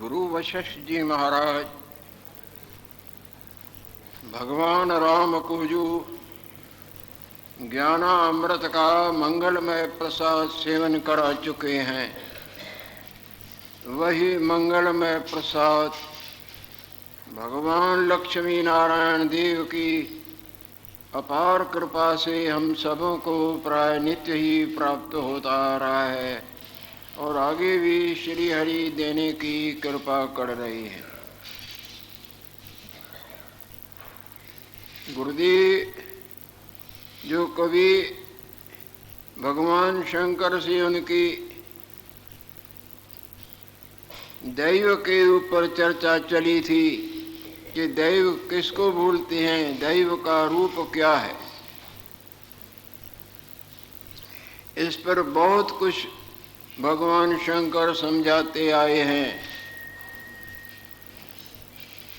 गुरु वशिष्ठ जी महाराज भगवान राम को जो ज्ञानामृत का मंगलमय प्रसाद सेवन करा चुके हैं, वही मंगलमय प्रसाद भगवान लक्ष्मी नारायण देव की अपार कृपा से हम सबों को प्राय नित्य ही प्राप्त होता आ रहा है और आगे भी श्री हरि देने की कृपा कर रही है। गुरुदेव जो कवि भगवान शंकर से उनकी दैव के ऊपर चर्चा चली थी कि दैव किसको भूलते हैं, दैव का रूप क्या है, इस पर बहुत कुछ भगवान शंकर समझाते आए हैं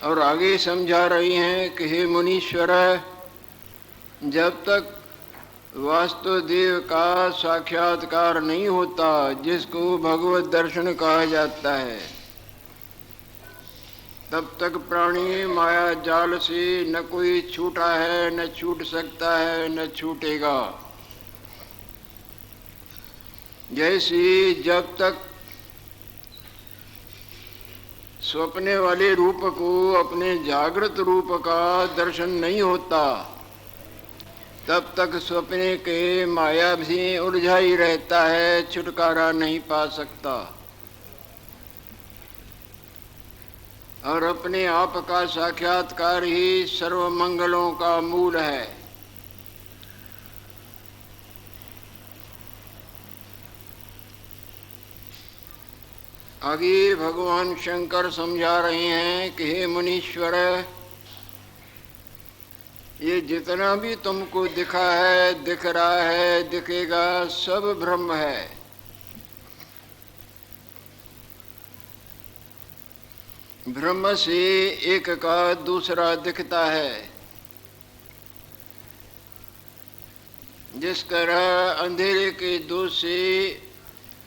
और आगे समझा रही हैं कि हे मुनीश्वर, जब तक वास्तुदेव का साक्षात्कार नहीं होता, जिसको भगवत दर्शन कहा जाता है, तब तक प्राणी माया जाल से न कोई छूटा है, न छूट सकता है, न छूटेगा। जैसे जब तक स्वप्ने वाले रूप को अपने जागृत रूप का दर्शन नहीं होता, तब तक स्वप्ने के माया भी उलझा ही रहता है, छुटकारा नहीं पा सकता और अपने आप का साक्षात्कार ही सर्व मंगलों का मूल है। आगे भगवान शंकर समझा रहे हैं कि हे मुनीश्वर, ये जितना भी तुमको दिखा है, दिख रहा है, दिखेगा, सब भ्रम है। ब्रह्म से एक का दूसरा दिखता है। जिस तरह अंधेरे के दूध से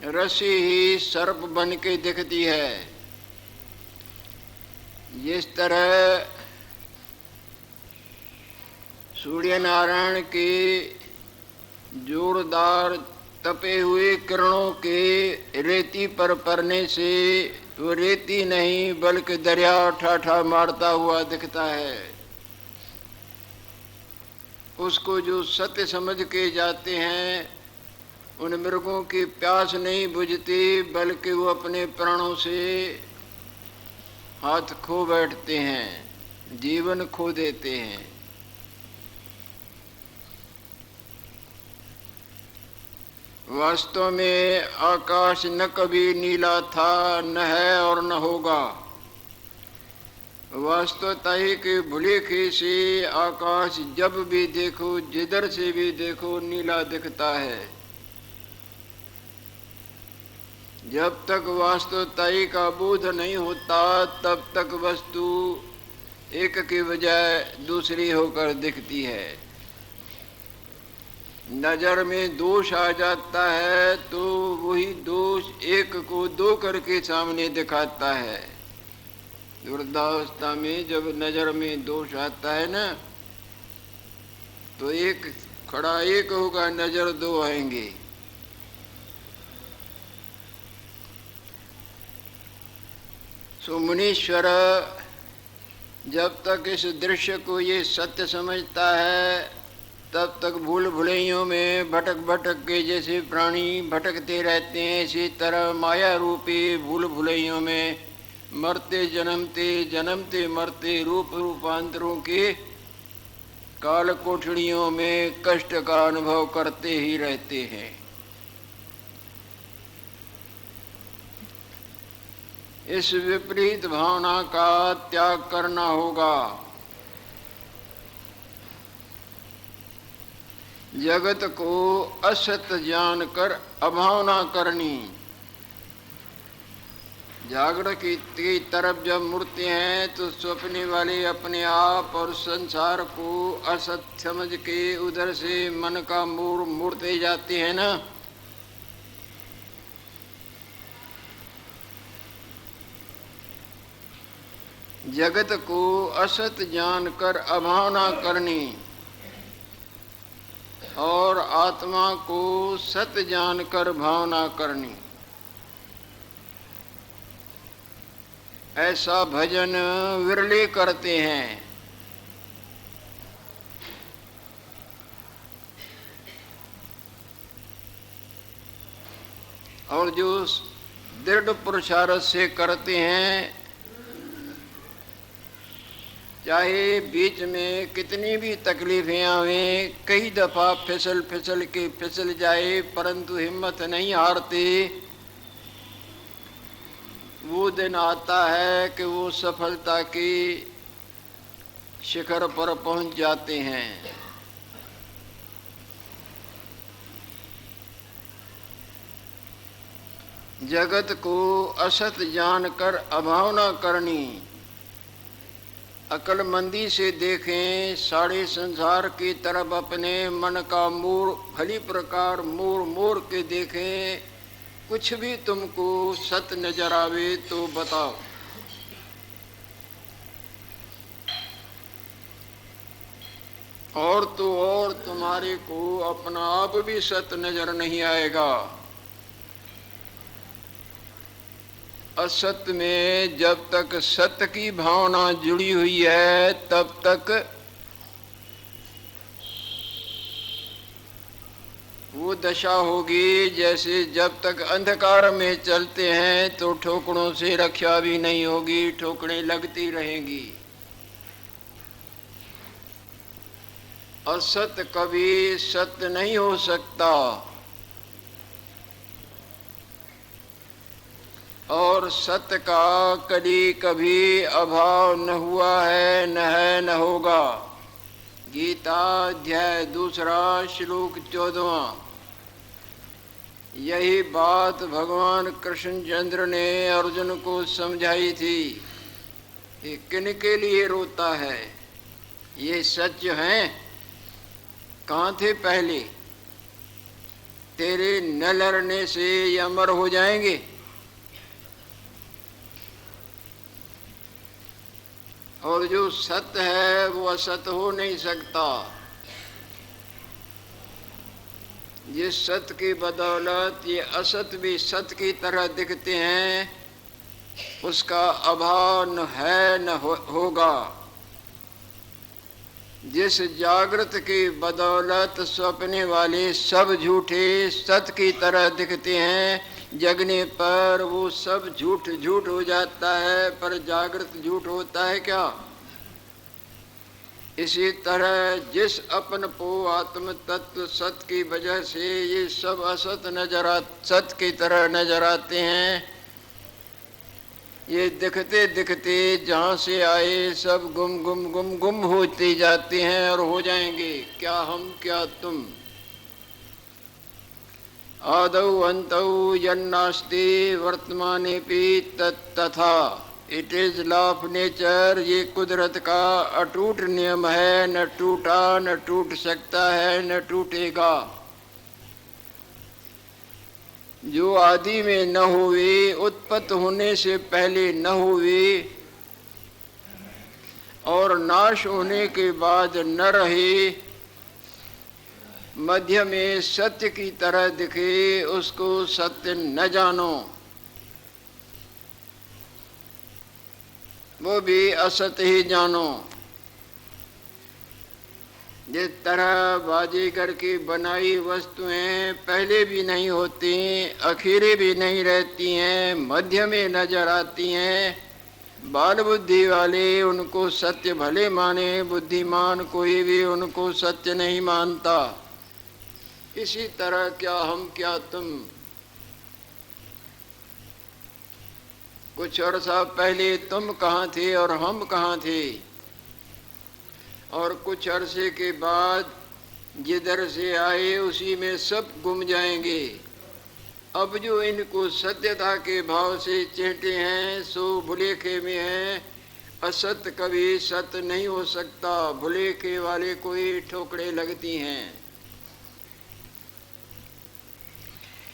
रस्सी ही सर्प बन के दिखती है, जिस तरह सूर्य नारायण के जोरदार तपे हुए किरणों के रेती पर पड़ने से वो रेती नहीं बल्कि दरिया ठाठा मारता हुआ दिखता है, उसको जो सत्य समझ के जाते हैं, उन मृगों की प्यास नहीं बुझती, बल्कि वो अपने प्राणों से हाथ खो बैठते हैं, जीवन खो देते हैं। वास्तव में आकाश न कभी नीला था, न है और न होगा। वास्तवता ही के भुलेखे से आकाश जब भी देखो, जिधर से भी देखो, नीला दिखता है। जब तक वास्तवताई का बोध नहीं होता, तब तक वस्तु एक की बजाय दूसरी होकर दिखती है। नजर में दोष आ जाता है तो वही दोष एक को दो करके सामने दिखाता है। वृद्धावस्था में जब नजर में दोष आता है ना, तो एक खड़ा एक होगा, नजर दो आएंगे। सो मुनीश्वर जब तक इस दृश्य को ये सत्य समझता है, तब तक भूल भुलैयों में भटक भटक के जैसे प्राणी भटकते रहते हैं, इसी तरह माया रूपी भूल भुलैयों में मरते जन्मते, जन्मते मरते रूप रूपांतरों के काल कोठड़ियों में कष्ट का अनुभव करते ही रहते हैं। इस विपरीत भावना का त्याग करना होगा। जगत को असत जानकर अभावना करनी। जागरण की तरफ जब मुड़ते हैं तो स्वप्ने वाले अपने आप और संसार को असत समझ के उधर से मन का मोड़ मुड़ते जाते हैं ना, जगत को असत जानकर अभावना करनी और आत्मा को सत जानकर भावना करनी, ऐसा भजन विरले करते हैं। और जो दृढ़ पुरुषार्थ से करते हैं, चाहे बीच में कितनी भी तकलीफें आवें, कई दफा फिसल फिसल के फिसल जाए, परंतु हिम्मत नहीं हारते। वो दिन आता है कि वो सफलता की शिखर पर पहुंच जाते हैं। जगत को असत जानकर अभावना करनी, अक्लमंदी से देखें, सारे संसार की तरफ अपने मन का मोड़ भली प्रकार मोड़ मोड़ के देखें, कुछ भी तुमको सत नजर आवे तो बताओ। और तो और तुम्हारे को अपना आप भी सत नजर नहीं आएगा। असत में जब तक सत्य की भावना जुड़ी हुई है, तब तक वो दशा होगी जैसे जब तक अंधकार में चलते हैं तो ठोकरों से रक्षा भी नहीं होगी, ठोकरें लगती रहेंगी। असत कभी सत्य नहीं हो सकता, और सत्य का कभी कभी अभाव न हुआ है, न होगा। गीता अध्याय 2 श्लोक 14। यही बात भगवान कृष्णचंद्र ने अर्जुन को समझाई थी। ये किन के लिए रोता है? ये सच हैं? कहाँ थे पहले? तेरे न लड़ने से ये अमर हो जाएंगे। और जो सत्य है वो असत हो नहीं सकता। जिस सत्य की बदौलत ये असत भी सत्य की तरह दिखते हैं, उसका अभाव न है न होगा। जिस जागृत की बदौलत सपने वाले सब झूठे सत्य की तरह दिखते हैं, जगने पर वो सब झूठ झूठ हो जाता है, पर जागृत झूठ होता है क्या? इसी तरह जिस अपन को आत्म तत्व सत्य की वजह से ये सब असत सत्य की तरह नजर आते हैं, ये दिखते दिखते जहाँ से आए सब गुम गुम गुम गुम होते जाते हैं और हो जाएंगे। क्या हम क्या तुम। आदौ अंतौ यन्नास्ति वर्तमानेपि तथा। It is law of nature. ये कुदरत का अटूट नियम है, न टूटा न टूट सकता है न टूटेगा। जो आदि में न हुए, उत्पत्ति होने से पहले न हुए और नाश होने के बाद न रहे, मध्य में सत्य की तरह दिखे, उसको सत्य न जानो, वो भी असत्य ही जानो। जिस तरह बाजीगर की बनाई वस्तुएं पहले भी नहीं होती, आखिरी भी नहीं रहती हैं, मध्य में नजर आती हैं, बाल बुद्धि वाले उनको सत्य भले माने, बुद्धिमान कोई भी उनको सत्य नहीं मानता। इसी तरह क्या हम क्या तुम। कुछ अर्सा पहले तुम कहाँ थे और हम कहाँ थे, और कुछ अरसे के बाद जिधर से आए उसी में सब गुम जाएंगे। अब जो इनको सत्यता के भाव से चेटे हैं सो भुलेखे में हैं। असत्य कभी सत्य नहीं हो सकता, भुलेखे वाले कोई ठोकरें लगती हैं।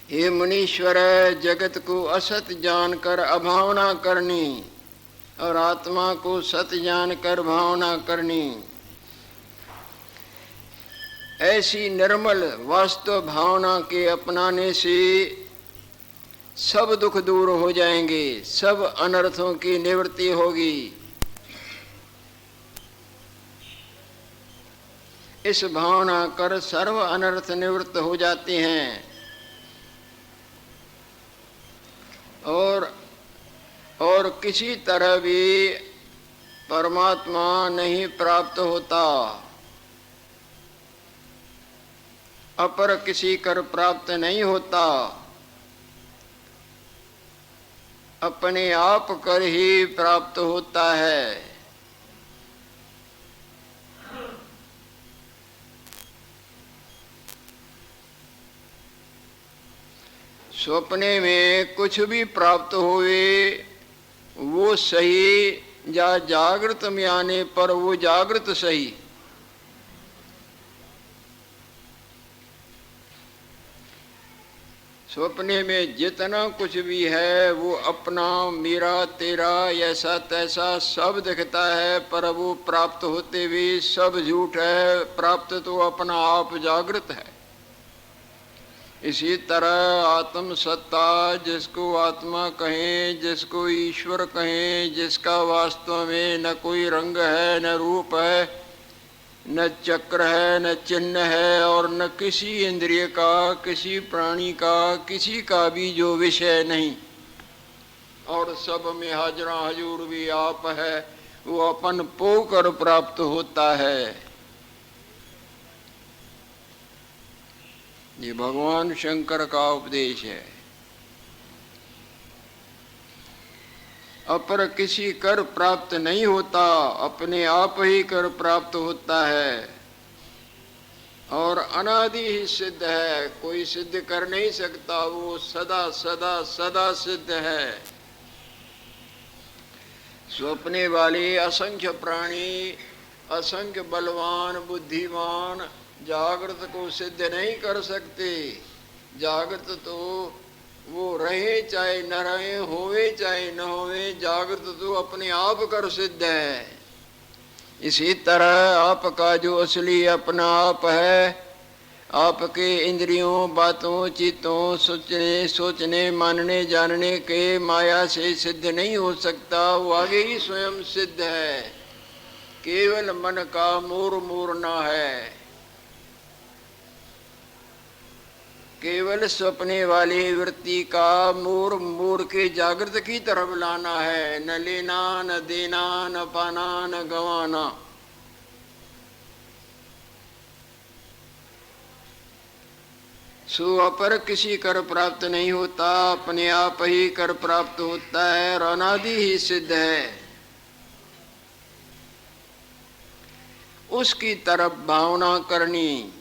हे मुनीश्वर, जगत को असत जानकर अभावना करनी और आत्मा को सत्य जानकर भावना करनी। ऐसी निर्मल वास्तव भावना के अपनाने से सब दुख दूर हो जाएंगे, सब अनर्थों की निवृत्ति होगी। इस भावना कर सर्व अनर्थ निवृत्त हो जाते हैं और किसी तरह भी परमात्मा नहीं प्राप्त होता, अपर किसी कर प्राप्त नहीं होता, अपने आप कर ही प्राप्त होता है। सपने में कुछ भी प्राप्त हुए वो सही, या जागृत में आने पर वो जागृत सही। सपने में जितना कुछ भी है वो अपना, मेरा, तेरा, ऐसा तैसा सब दिखता है, पर वो प्राप्त होते भी सब झूठ है। प्राप्त तो अपना आप जागृत है। इसी तरह आत्म सत्ता, जिसको आत्मा कहें, जिसको ईश्वर कहें, जिसका वास्तव में न कोई रंग है, न रूप है, न चक्र है, न चिन्ह है, और न किसी इंद्रिय का, किसी प्राणी का, किसी का भी जो विषय नहीं, और सब में हाजरा हजूर भी आप है, वो अपन पोकर प्राप्त होता है। ये भगवान शंकर का उपदेश है। अपर किसी कर प्राप्त नहीं होता, अपने आप ही कर प्राप्त होता है, और अनादि ही सिद्ध है। कोई सिद्ध कर नहीं सकता, वो सदा सदा सदा सिद्ध है। स्वप्ने वाले असंख्य प्राणी, असंख्य बलवान, बुद्धिमान जागृत को सिद्ध नहीं कर सकते। जागृत तो वो रहे चाहे न रहे, होवे चाहे न होवे, जागृत तो अपने आप कर सिद्ध है। इसी तरह आपका जो असली अपना आप है, आपके इंद्रियों, बातों, चित्तों, सोचने मानने जानने के माया से सिद्ध नहीं हो सकता। वो आगे ही स्वयं सिद्ध है। केवल मन का मूर मूरना है। केवल सपने वाली वृत्ति का मूर मूर के जागृत की तरफ लाना है। न लेना, न देना, न पाना, न गंवाना। सो अपर किसी कर प्राप्त नहीं होता, अपने आप ही कर प्राप्त होता है, और अनादि ही सिद्ध है। उसकी तरफ भावना करनी।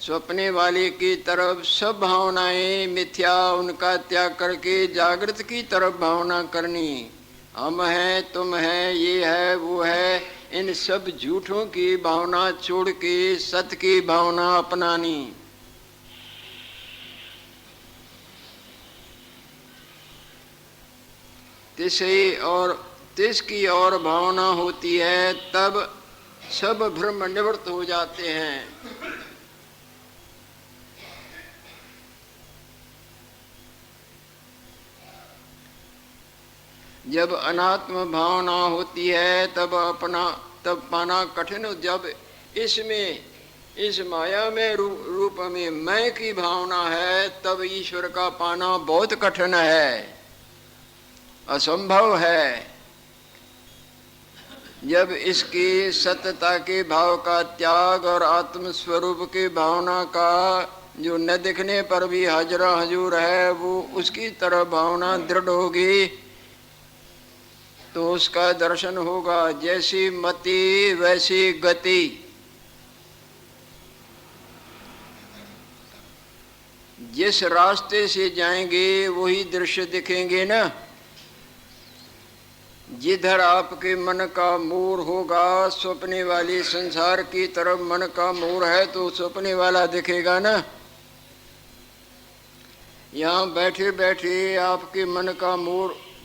सपने वाले की तरफ सब भावनाएं मिथ्या, उनका त्याग करके जागृत की तरफ भावना करनी। हम हैं, तुम हैं, ये है, वो है, इन सब झूठों की भावना छोड़ के सत्य की भावना अपनानी। तिसकी और भावना होती है, तब सब भ्रम निवृत्त हो जाते हैं। जब अनात्म भावना होती है तब पाना कठिन। जब इसमें, इस माया में रूप में मैं की भावना है, तब ईश्वर का पाना बहुत कठिन है, असंभव है। जब इसकी सत्यता के भाव का त्याग और आत्म स्वरूप की भावना का जो न दिखने पर भी हाजरा हजूर है, वो उसकी तरह भावना दृढ़ होगी तो उसका दर्शन होगा। जैसी मति वैसी गति। जिस रास्ते से जाएंगे वही दृश्य दिखेंगे ना। जिधर आपके मन का मोर होगा, सपने वाले संसार की तरफ मन का मोर है तो सपने वाला दिखेगा ना। यहाँ बैठे बैठे आपके मन का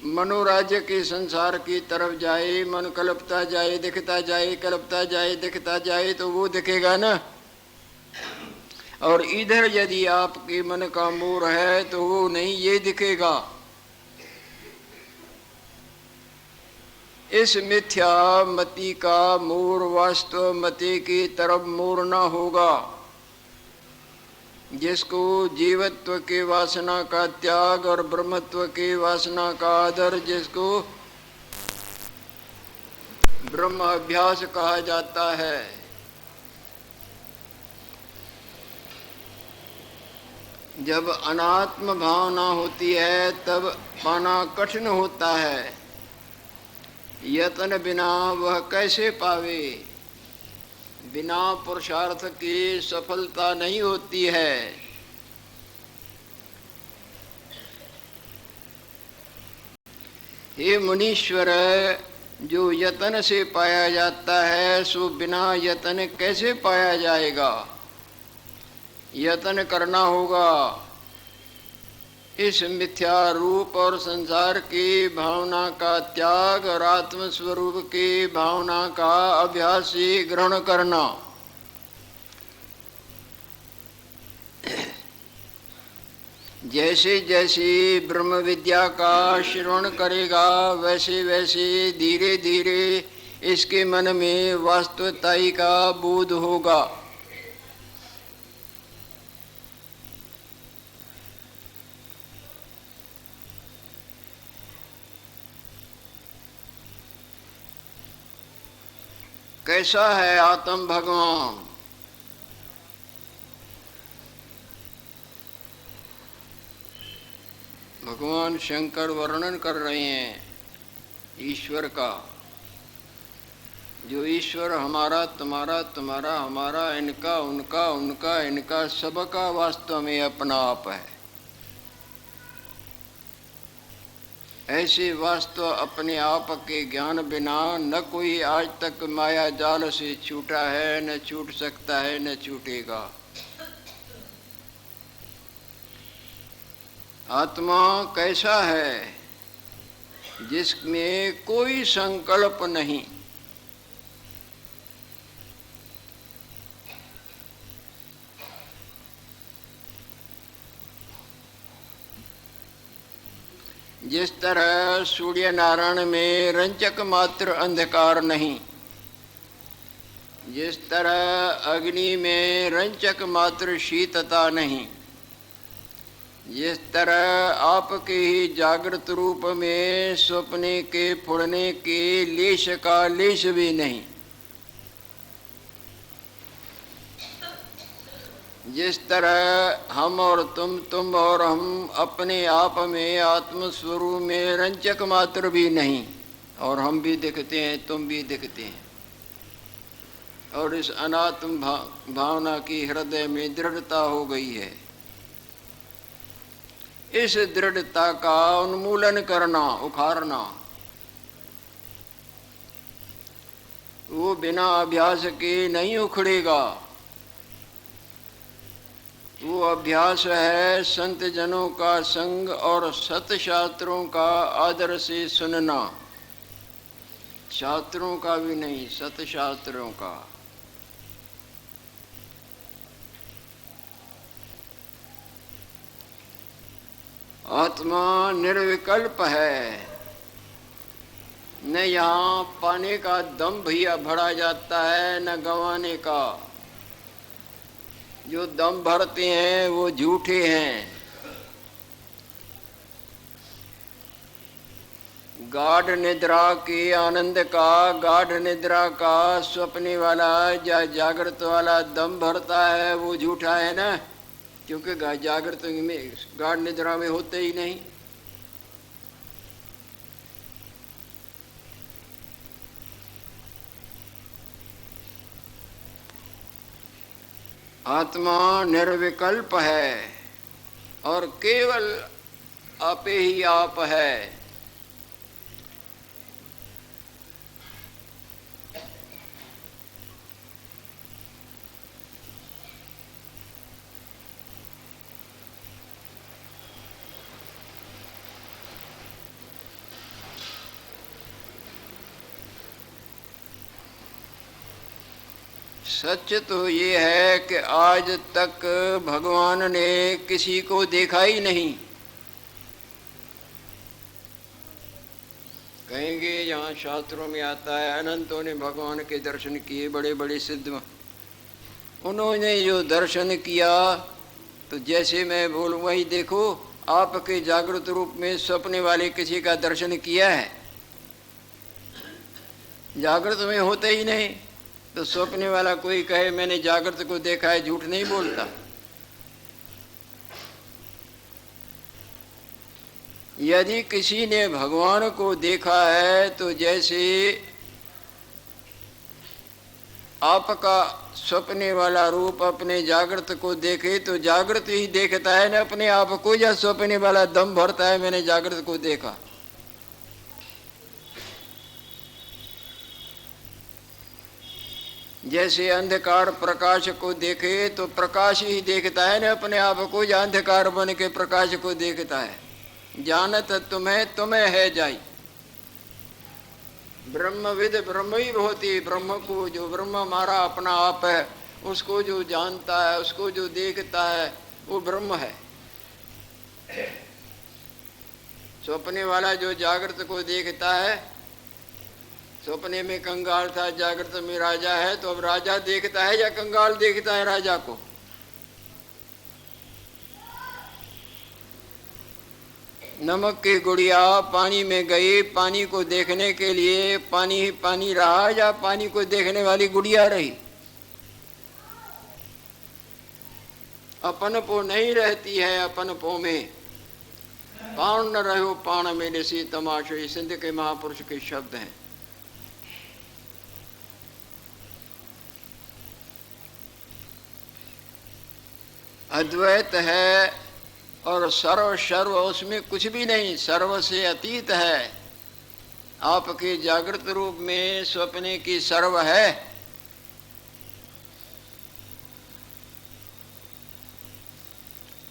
मनोराज्य के संसार की तरफ जाए, मन कल्पता जाए, दिखता जाए, कल्पता जाए, दिखता जाए, तो वो दिखेगा ना। और इधर यदि आपके मन का मोर है तो वो नहीं, ये दिखेगा। इस मिथ्या मति का मोर वास्तव मति की तरफ मोड़ना होगा, जिसको जीवत्व के वासना का त्याग और ब्रह्मत्व के वासना का आदर, जिसको ब्रह्म अभ्यास कहा जाता है। जब अनात्म भावना होती है तब पाना कठिन होता है। यत्न बिना वह कैसे पावे? बिना पुरुषार्थ की सफलता नहीं होती है। हे मुनीश्वर, जो यत्न से पाया जाता है सो बिना यत्न कैसे पाया जाएगा? यत्न करना होगा। इस मिथ्या रूप और संसार की भावना का त्याग और आत्म स्वरूप की भावना का अभ्यास ही ग्रहण करना। जैसे जैसे ब्रह्म विद्या का श्रवण करेगा वैसे वैसे धीरे धीरे इसके मन में वास्तवताई का बोध होगा। कैसा है आत्म भगवान? भगवान शंकर वर्णन कर रहे हैं ईश्वर का। जो ईश्वर हमारा, तुम्हारा, तुम्हारा, हमारा, इनका, उनका, उनका, इनका, सबका वास्तव में अपना आप है। ऐसे वास्तव अपने आप के ज्ञान बिना न कोई आज तक माया जाल से छूटा है, न छूट सकता है, न छूटेगा। आत्मा कैसा है? जिसमें कोई संकल्प नहीं। जिस तरह सूर्य नारायण में रंचक मात्र अंधकार नहीं, जिस तरह अग्नि में रंचक मात्र शीतता नहीं, जिस तरह आपके ही जागृत रूप में स्वप्ने के फुड़ने के लेश का लेश भी नहीं, जिस तरह हम और तुम और हम अपने आप में आत्म स्वरूप में रंचक मात्र भी नहीं, और हम भी दिखते हैं, तुम भी दिखते हैं, और इस अनात्म भावना की हृदय में दृढ़ता हो गई है। इस दृढ़ता का उन्मूलन करना, उखाड़ना, वो बिना अभ्यास के नहीं उखड़ेगा। वो अभ्यास है संत जनों का संग और सत शास्त्रों का आदर से सुनना। शास्त्रों का भी नहीं, सत शास्त्रों का। आत्मा निर्विकल्प है। न यहाँ पाने का दम भैया भरा जाता है, न गंवाने का। जो दम भरते हैं वो झूठे हैं। गाढ़ निद्रा के आनंद का, गाढ़ निद्रा का स्वप्ने वाला या जागृत वाला दम भरता है वो झूठा है ना, क्योंकि जागृत में, गाढ़ निद्रा में होते ही नहीं। आत्मा निर्विकल्प है और केवल आपे ही आप है। सच तो ये है कि आज तक भगवान ने किसी को देखा ही नहीं। कहेंगे यहाँ शास्त्रों में आता है अनंतों ने भगवान के दर्शन किए, बड़े बड़े सिद्ध। उन्होंने जो दर्शन किया तो जैसे मैं बोलूँ वही देखो, आपके जागृत रूप में सपने वाले किसी का दर्शन किया है? जागृत में होते ही नहीं, तो सपने वाला कोई कहे मैंने जागृत को देखा है, झूठ नहीं बोलता। यदि किसी ने भगवान को देखा है तो जैसे आपका सपने वाला रूप अपने जागृत को देखे तो जागृत ही देखता है न अपने आप को, या सपने वाला दम भरता है मैंने जागृत को देखा। जैसे अंधकार प्रकाश को देखे तो प्रकाश ही देखता है न अपने आप को, या अंधकार बन के प्रकाश को देखता है। जानत तुम्हें तुम्हें है जाई, ब्रह्मविद ब्रह्म ही होती। ब्रह्म को जो ब्रह्म हमारा अपना आप है, उसको जो जानता है, उसको जो देखता है, वो ब्रह्म है। सपने वाला जो जागृत को देखता है, सपने में कंगाल था, जागृत में राजा है, तो अब राजा देखता है या कंगाल देखता है राजा को? नमक की गुड़िया पानी में गई, पानी को देखने के लिए पानी ही पानी रहा या पानी को देखने वाली गुड़िया रही? अपनपो नहीं रहती है, अपनपो में पाण न रहो पाण में ऋषि तमाशो, ये सिंध के महापुरुष के शब्द हैं। अद्वैत है और सर्व सर्व उसमें कुछ भी नहीं, सर्व से अतीत है। आपके जागृत रूप में स्वप्ने की सर्व है,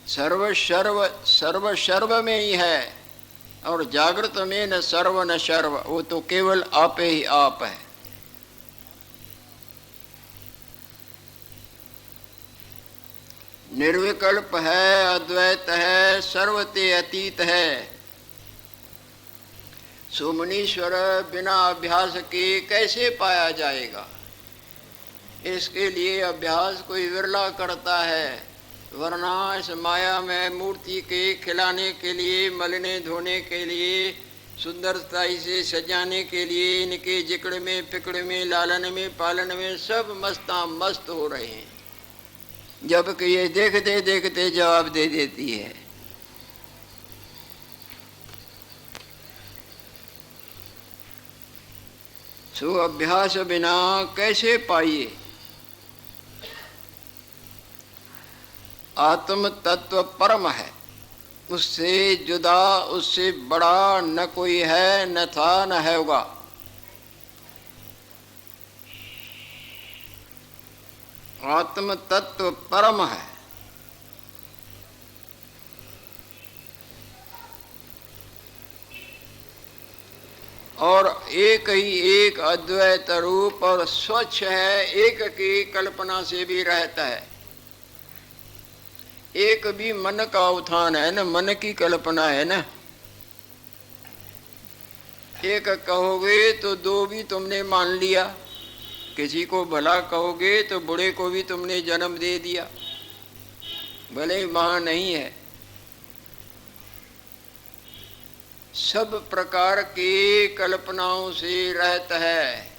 सर्व सर्व सर्व सर्व में ही है, और जागृत में न सर्व न सर्व, वो तो केवल आप ही आप है। निर्विकल्प है, अद्वैत है, सर्वते अतीत है। सुमनीश्वर बिना अभ्यास के कैसे पाया जाएगा? इसके लिए अभ्यास कोई विरला करता है, वरना इस माया में मूर्ति के खिलाने के लिए, मलने धोने के लिए, सुंदरता से सजाने के लिए, इनके जिक्र में फिक्र में, लालन में पालन में सब मस्ता मस्त हो रहे हैं, जबकि ये देखते देखते जवाब दे देती है। सो अभ्यास बिना कैसे पाइए? आत्म तत्व परम है, उससे जुदा, उससे बड़ा न कोई है, न था, न होगा। आत्म तत्व परम है, और एक ही एक अद्वैत रूप और स्वच्छ है, एक की कल्पना से भी रहता है। एक भी मन का उत्थान है न, मन की कल्पना है न। एक कहोगे तो दो भी तुमने मान लिया, किसी को भला कहोगे तो बूढ़े को भी तुमने जन्म दे दिया, भले ही वहां नहीं है। सब प्रकार की कल्पनाओं से रहता है।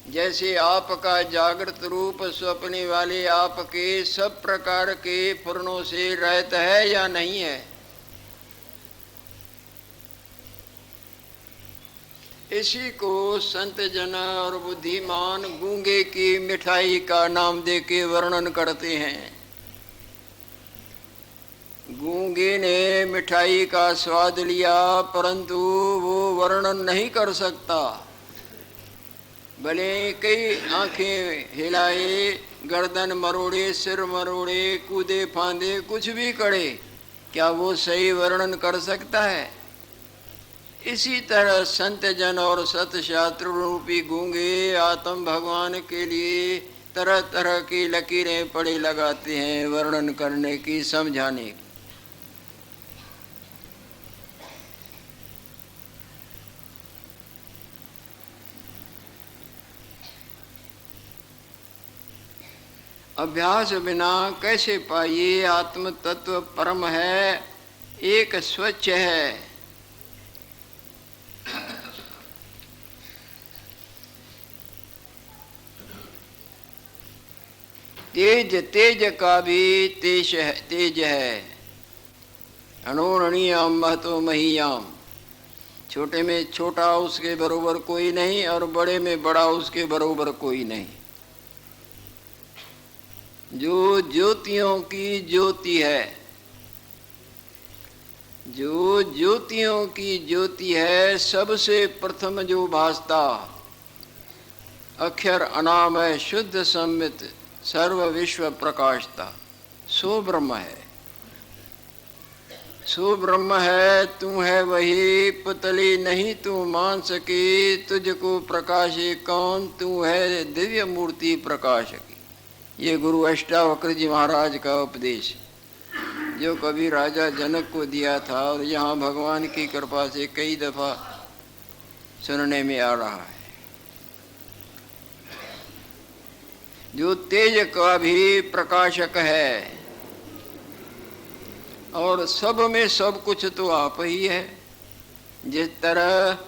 जैसे आपका जागृत रूप स्वप्ने वाले आपके सब प्रकार के फुरनों से रहता है या नहीं है? इसी को संत जन और बुद्धिमान गूंगे की मिठाई का नाम देके वर्णन करते हैं। गूंगे ने मिठाई का स्वाद लिया, परंतु वो वर्णन नहीं कर सकता। भले कई आंखें हिलाए, गर्दन मरोड़े, सिर मरोड़े, कूदे फांदे, कुछ भी करे, क्या वो सही वर्णन कर सकता है? इसी तरह संत जन और सत शास्त्र रूपी गूंगे आत्म भगवान के लिए तरह तरह की लकीरें पड़े लगाते हैं वर्णन करने की, समझाने की। अभ्यास बिना कैसे पाइए? आत्म तत्व परम है, एक स्वच्छ है। तेज तेज का भी तेज है। अणोरणीयाम महतो महीयाम। छोटे में छोटा उसके बरोबर कोई नहीं और बड़े में बड़ा उसके बरोबर कोई नहीं। जो ज्योतियों की ज्योति है, जो ज्योतियों की ज्योति है, सबसे प्रथम जो भासता, अक्षर अनामय शुद्ध सम्मित सर्व विश्व प्रकाशता, सो ब्रह्म है। सो ब्रह्म है, तू है वही, पुतली नहीं तू मान सकी, तुझको प्रकाशे कौन, तू है दिव्य मूर्ति प्रकाश की। ये गुरु अष्टावक्र जी महाराज का उपदेश जो कभी राजा जनक को दिया था और यहाँ भगवान की कृपा से कई दफा सुनने में आ रहा है। जो तेज का भी प्रकाशक है और सब में सब कुछ तो आप ही है। जिस तरह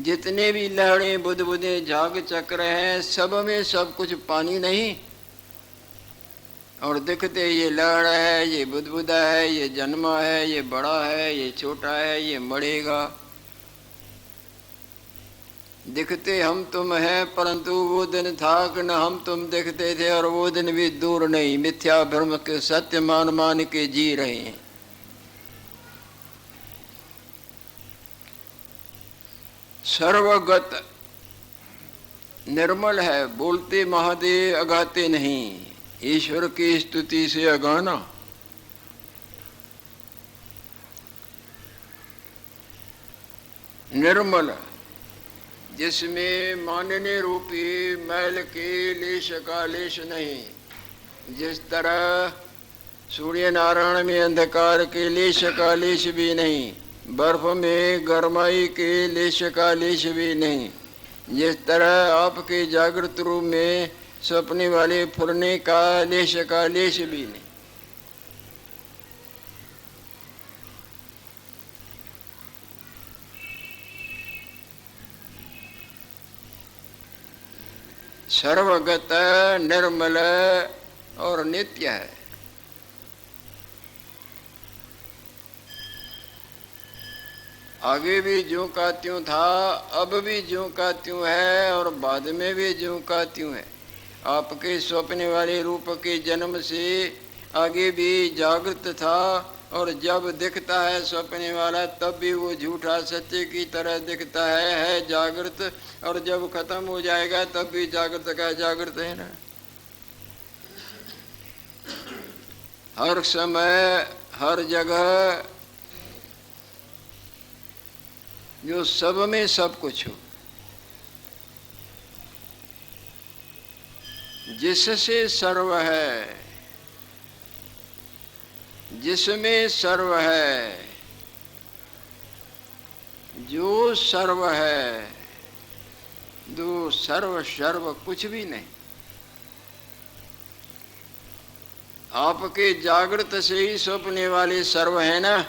जितने भी लहरें बुदबुदे झाग चक्र हैं, सब में सब कुछ पानी नहीं, और दिखते ये लहर है, ये बुदबुदा है, ये जन्मा है, ये बड़ा है, ये छोटा है, ये मरेगा। दिखते हम तुम हैं, परंतु वो दिन था कि न हम तुम दिखते थे और वो दिन भी दूर नहीं। मिथ्या भ्रम के सत्य मान मान के जी रहे हैं। सर्वगत निर्मल है, बोलते महादेव अगाते नहीं। ईश्वर की स्तुति से अगाना। निर्मल, जिसमें मानने रूपी मैल के लेश का लेश नहीं। जिस तरह सूर्य नारायण में अंधकार के लेश का लेश भी नहीं, बर्फ में गरमाई के लेश का लेश भी नहीं। जिस तरह आपके जागृत रूप में सपने वाले फुरने का लेश भी नहीं। सर्वगत, निर्मल और नित्य है। आगे भी ज्यों का त्यों था, अब भी ज्यों का त्यों है और बाद में भी ज्यों का त्यों है। आपके स्वप्न वाले रूप के जन्म से आगे भी जागृत था और जब दिखता है स्वप्न वाला तब भी वो झूठा सत्य की तरह दिखता है जागृत, और जब खत्म हो जाएगा तब भी जागृत का जागृत है ना। हर समय हर जगह जो सब में सब कुछ हो, जिससे सर्व है, जिसमें सर्व है, जो सर्व है, दो सर्व सर्व कुछ भी नहीं। आपके जागृत से ही स्वप्ने वाले सर्व है ना,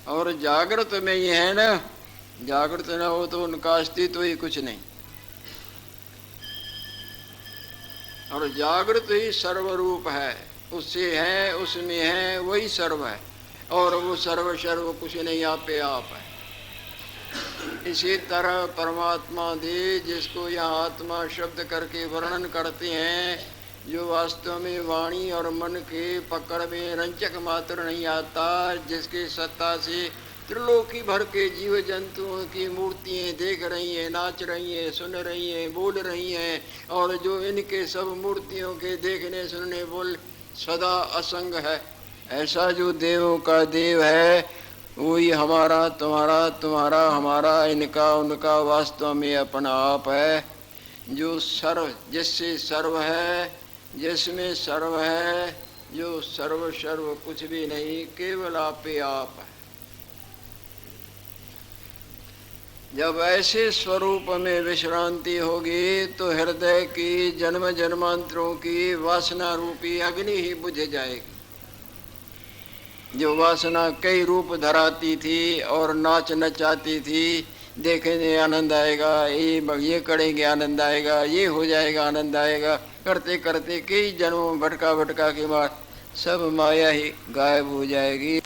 और जागृत में ही है ना। जागृत न हो तो उनका अस्तित्व ही कुछ नहीं, और जागृत ही सर्वरूप है। उससे है, उसमें है, वही सर्व है, और वो सर्व सर्व कुछ नहीं, आप पे आप है। इसी तरह परमात्मा दे, जिसको यहाँ आत्मा शब्द करके वर्णन करते हैं, जो वास्तव में वाणी और मन के पकड़ में रंचक मात्र नहीं आता, जिसके सत्ता से त्रिलोकी भर के जीव जंतुओं की मूर्तियाँ देख रही हैं, नाच रही हैं, सुन रही हैं, बोल रही हैं, और जो इनके सब मूर्तियों के देखने सुनने बोल सदा असंग है। ऐसा जो देवों का देव है, वही हमारा तुम्हारा, तुम्हारा हमारा, इनका उनका वास्तव में अपना आप है। जो सर्व, जिससे सर्व है, जिसमें सर्व है, जो सर्व सर्व कुछ भी नहीं, केवल आपे आप है। जब ऐसे स्वरूप में विश्रांति होगी तो हृदय की जन्म जन्मांतरों की वासना रूपी अग्नि ही बुझ जाएगी। जो वासना कई रूप धराती थी और नाच नचाती थी, देखेंगे आनंद आएगा, ये करेंगे आनंद आएगा, ये हो जाएगा आनंद आएगा, करते करते कई जन्मों भटका भटका के बाद सब माया ही गायब हो जाएगी।